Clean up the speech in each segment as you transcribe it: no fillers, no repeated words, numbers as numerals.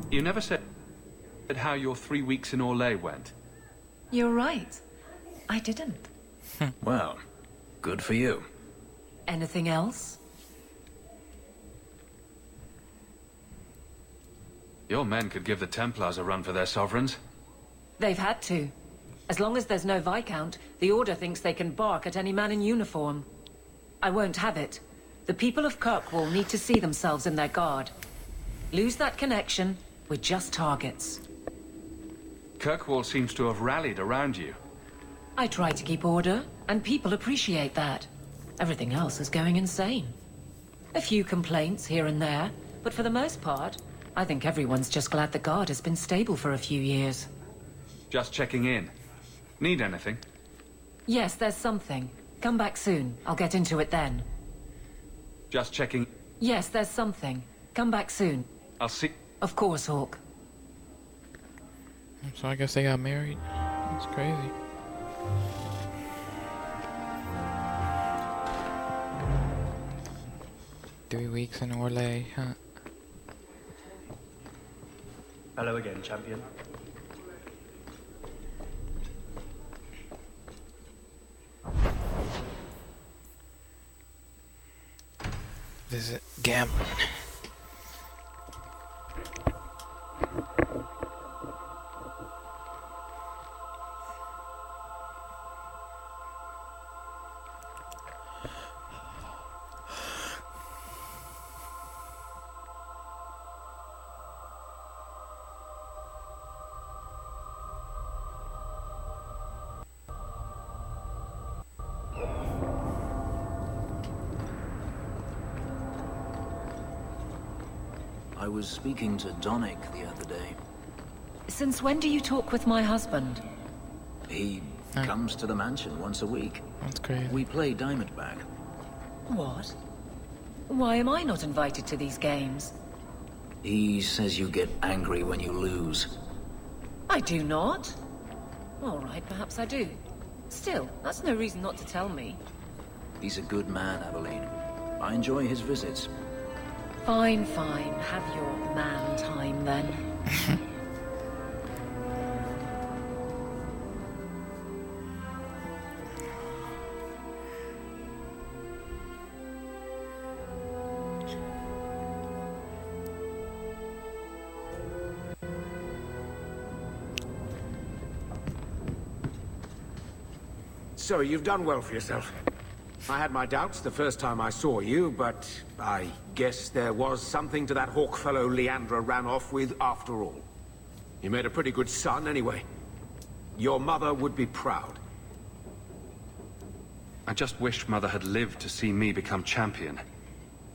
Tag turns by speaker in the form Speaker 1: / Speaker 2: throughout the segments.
Speaker 1: You never said how your 3 weeks in Orlais went.
Speaker 2: You're right. I didn't.
Speaker 3: Well, good for you.
Speaker 2: Anything else?
Speaker 1: Your men could give the Templars a run for their sovereigns.
Speaker 2: They've had to. As long as there's no Viscount, the Order thinks they can bark at any man in uniform. I won't have it. The people of Kirkwall need to see themselves in their guard. Lose that connection, we're just targets.
Speaker 1: Kirkwall seems to have rallied around you.
Speaker 2: I try to keep order, and people appreciate that. Everything else is going insane. A few complaints here and there, but for the most part, I think everyone's just glad the guard has been stable for a few years.
Speaker 1: Just checking in. Need anything?
Speaker 2: Yes, there's something. Come back soon. I'll get into it then.
Speaker 1: Just checking.
Speaker 2: Yes, there's something. Come back soon.
Speaker 1: I'll see.
Speaker 2: Of course, Hawk.
Speaker 4: So I guess they got married. That's crazy. Three weeks in Orlais, huh?
Speaker 5: Hello again, champion.
Speaker 4: Visit gambling.
Speaker 3: I was speaking to Donick the other day.
Speaker 2: Since when do you talk with my husband?
Speaker 3: He comes to the mansion once a week.
Speaker 4: That's crazy.
Speaker 3: We play Diamondback.
Speaker 2: What? Why am I not invited to these games?
Speaker 3: He says you get angry when you lose.
Speaker 2: I do not. All right, perhaps I do. Still, that's no reason not to tell me.
Speaker 3: He's a good man, Aveline. I enjoy his visits.
Speaker 2: Fine, fine. Have your man time then.
Speaker 6: So, you've done well for yourself. I had my doubts the first time I saw you, but I guess there was something to that hawk fellow Leandra ran off with after all. You made a pretty good son anyway. Your mother would be proud.
Speaker 1: I just wish Mother had lived to see me become champion.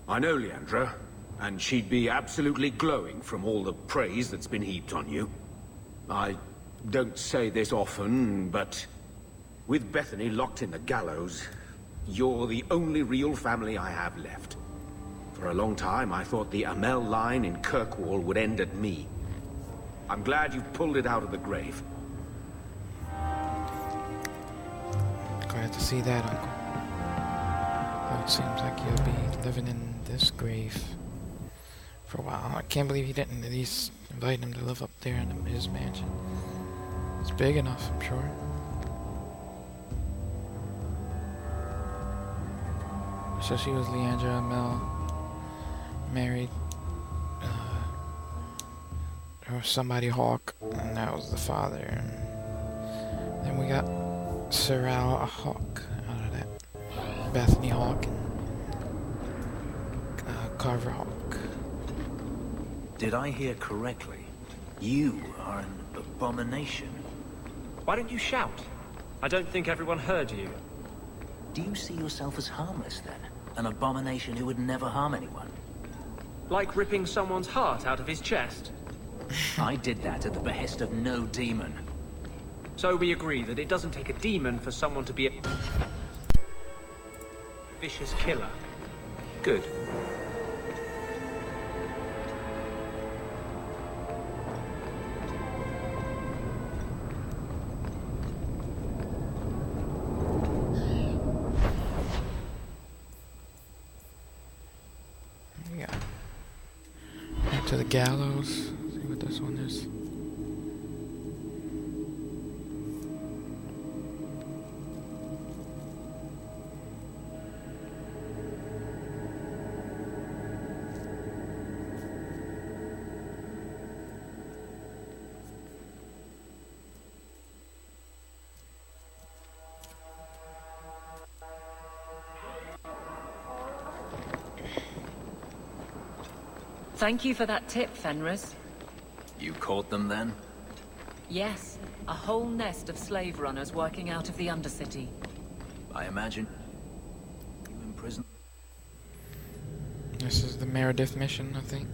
Speaker 6: I know Leandra, and she'd be absolutely glowing from all the praise that's been heaped on you. I don't say this often, but with Bethany locked in the gallows, you're the only real family I have left. For a long time, I thought the Amel line in Kirkwall would end at me. I'm glad you've pulled it out of the grave.
Speaker 4: Glad to see that, Uncle. Though it seems like you'll be living in this grave for a while. I can't believe he didn't at least invite him to live up there in his mansion. It's big enough, I'm sure. So she was Leandra Amel, married or somebody Hawk, and that was the father. And then we got Sorrel Hawk out of that. Bethany Hawk and Carver Hawk.
Speaker 3: Did I hear correctly? You are an abomination.
Speaker 5: Why don't you shout? I don't think everyone heard you.
Speaker 3: Do you see yourself as harmless then? An abomination who would never harm anyone?
Speaker 5: Like ripping someone's heart out of his chest?
Speaker 3: I did that at the behest of no demon.
Speaker 5: So we agree that it doesn't take a demon for someone to be a vicious killer. Good.
Speaker 4: Yeah. Back to the gallows. See what this one is.
Speaker 2: Thank you for that tip, Fenris.
Speaker 3: You caught them then?
Speaker 2: Yes, a whole nest of slave runners working out of the Undercity.
Speaker 3: I imagine. You in prison?
Speaker 4: This is the Meredith mission, I think.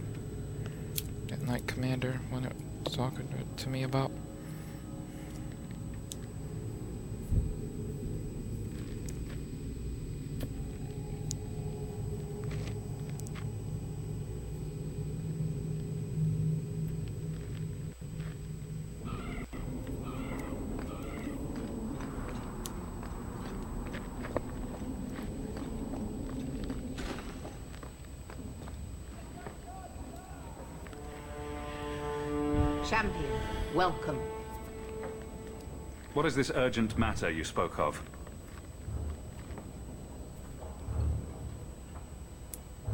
Speaker 4: That Knight Commander wanted to talk to me about.
Speaker 7: Champion, welcome.
Speaker 1: What is this urgent matter you spoke of?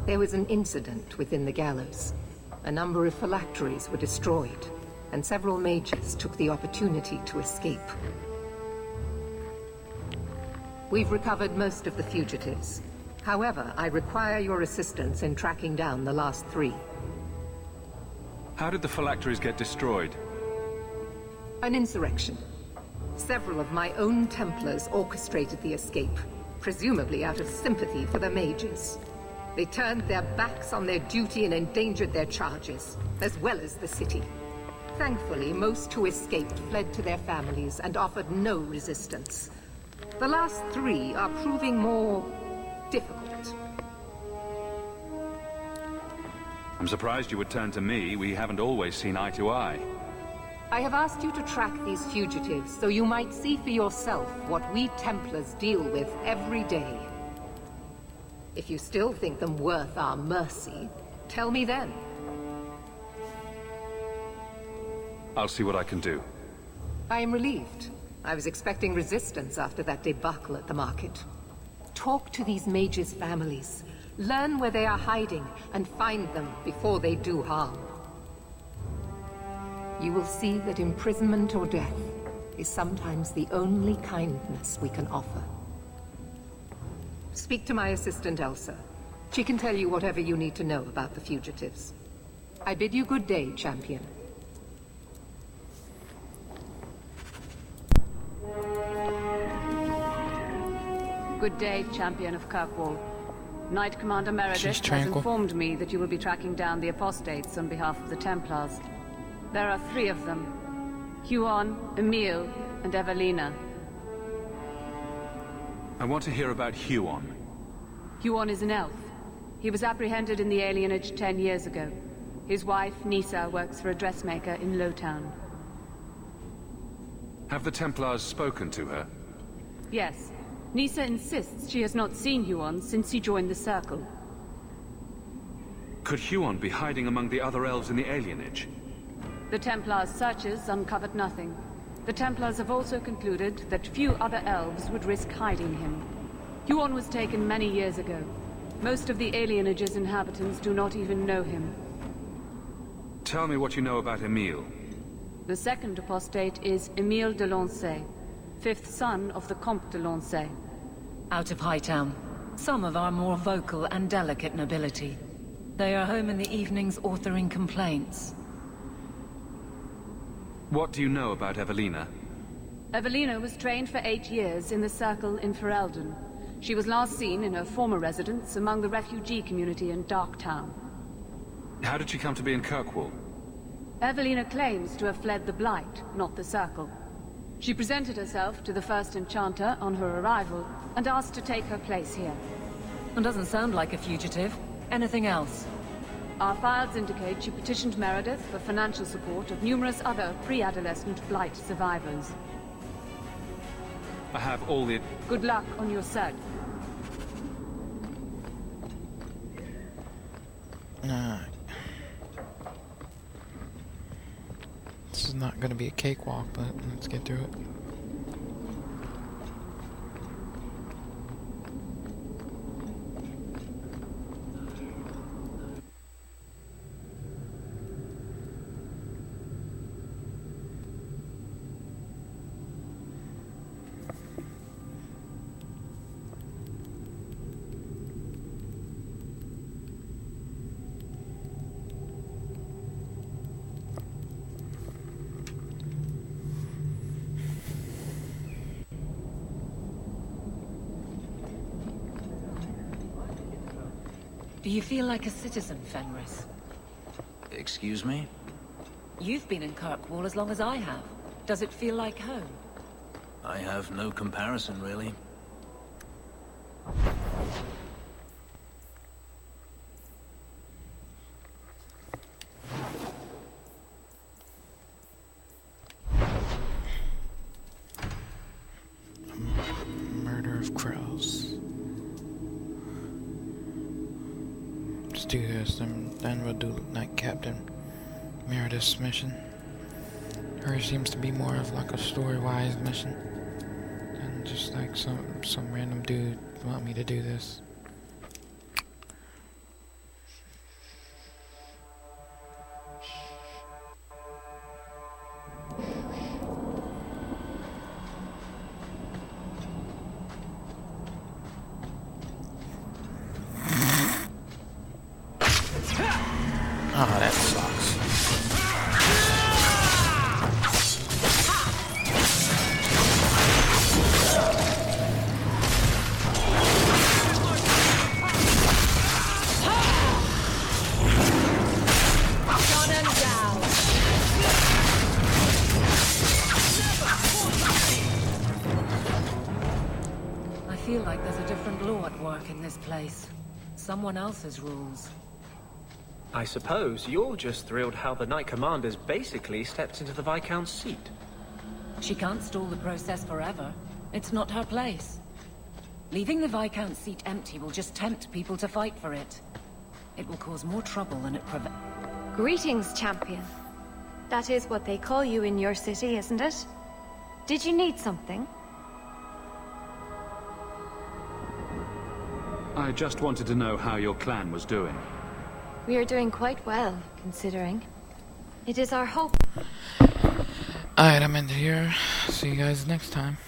Speaker 7: There was an incident within the gallows. A number of phylacteries were destroyed, and several mages took the opportunity to escape. We've recovered most of the fugitives. However, I require your assistance in tracking down the last 3.
Speaker 1: How did the phylacteries get destroyed?
Speaker 7: An insurrection. Several of my own Templars orchestrated the escape, presumably out of sympathy for the mages. They turned their backs on their duty and endangered their charges, as well as the city. Thankfully, most who escaped fled to their families and offered no resistance. The last 3 are proving more difficult.
Speaker 1: I'm surprised you would turn to me. We haven't always seen eye to eye.
Speaker 7: I have asked you to track these fugitives so you might see for yourself what we Templars deal with every day. If you still think them worth our mercy, tell me then.
Speaker 1: I'll see what I can do.
Speaker 7: I am relieved. I was expecting resistance after that debacle at the market. Talk to these mages' families. Learn where they are hiding and find them before they do harm. You will see that imprisonment or death is sometimes the only kindness we can offer. Speak to my assistant Elsa. She can tell you whatever you need to know about the fugitives. I bid you good day, champion.
Speaker 8: Good day, champion of Kirkwall. Knight Commander Meredith has
Speaker 4: tranquil.
Speaker 8: informed me that you will be tracking down the apostates on behalf of the Templars. There are 3 of them. Huon, Emil, and Evelina.
Speaker 1: I want to hear about Huon.
Speaker 8: Huon is an elf. He was apprehended in the alienage 10 years ago. His wife, Nisa, works for a dressmaker in Lowtown.
Speaker 1: Have the Templars spoken to her?
Speaker 8: Yes. Nisa insists she has not seen Huon since he joined the Circle.
Speaker 1: Could Huon be hiding among the other elves in the alienage?
Speaker 8: The Templars' searches uncovered nothing. The Templars have also concluded that few other elves would risk hiding him. Huon was taken many years ago. Most of the alienage's inhabitants do not even know him.
Speaker 1: Tell me what you know about Emil.
Speaker 8: The second apostate is Emile de Lancey, 5th son of the Comte de Lancey.
Speaker 2: Out of Hightown. Some of our more vocal and delicate nobility. They are home in the evenings authoring complaints.
Speaker 1: What do you know about Evelina?
Speaker 8: Evelina was trained for 8 years in the Circle in Ferelden. She was last seen in her former residence among the refugee community in Darktown.
Speaker 1: How did she come to be in Kirkwall?
Speaker 8: Evelina claims to have fled the Blight, not the Circle. She presented herself to the first Enchanter on her arrival, and asked to take her place here.
Speaker 2: It doesn't sound like a fugitive. Anything else?
Speaker 8: Our files indicate she petitioned Meredith for financial support of numerous other pre-adolescent Blight survivors.
Speaker 1: I have all the...
Speaker 8: Good luck on your search.
Speaker 4: This is not going to be a cakewalk, but let's get through it.
Speaker 2: Do you feel like a citizen, Fenris?
Speaker 3: Excuse me?
Speaker 2: You've been in Kirkwall as long as I have. Does it feel like home?
Speaker 3: I have no comparison, really.
Speaker 4: Murder of crows. Let's do this, and then we'll do Night Captain Meredith's mission. Hers seems to be more of like a story-wise mission than just like some random dude want me to do this. Oh, that sucks.
Speaker 2: I feel like there's a different law at work in this place. Someone else's rules.
Speaker 5: I suppose you're just thrilled how the Knight Commander's basically stepped into the Viscount's seat.
Speaker 2: She can't stall the process forever. It's not her place. Leaving the Viscount's seat empty will just tempt people to fight for it. It will cause more trouble than it prevents.
Speaker 9: Greetings, champion. That is what they call you in your city, isn't it? Did you need something?
Speaker 1: I just wanted to know how your clan was doing.
Speaker 9: We are doing quite well, considering. It is our hope.
Speaker 4: Alright, I'm in here. See you guys next time.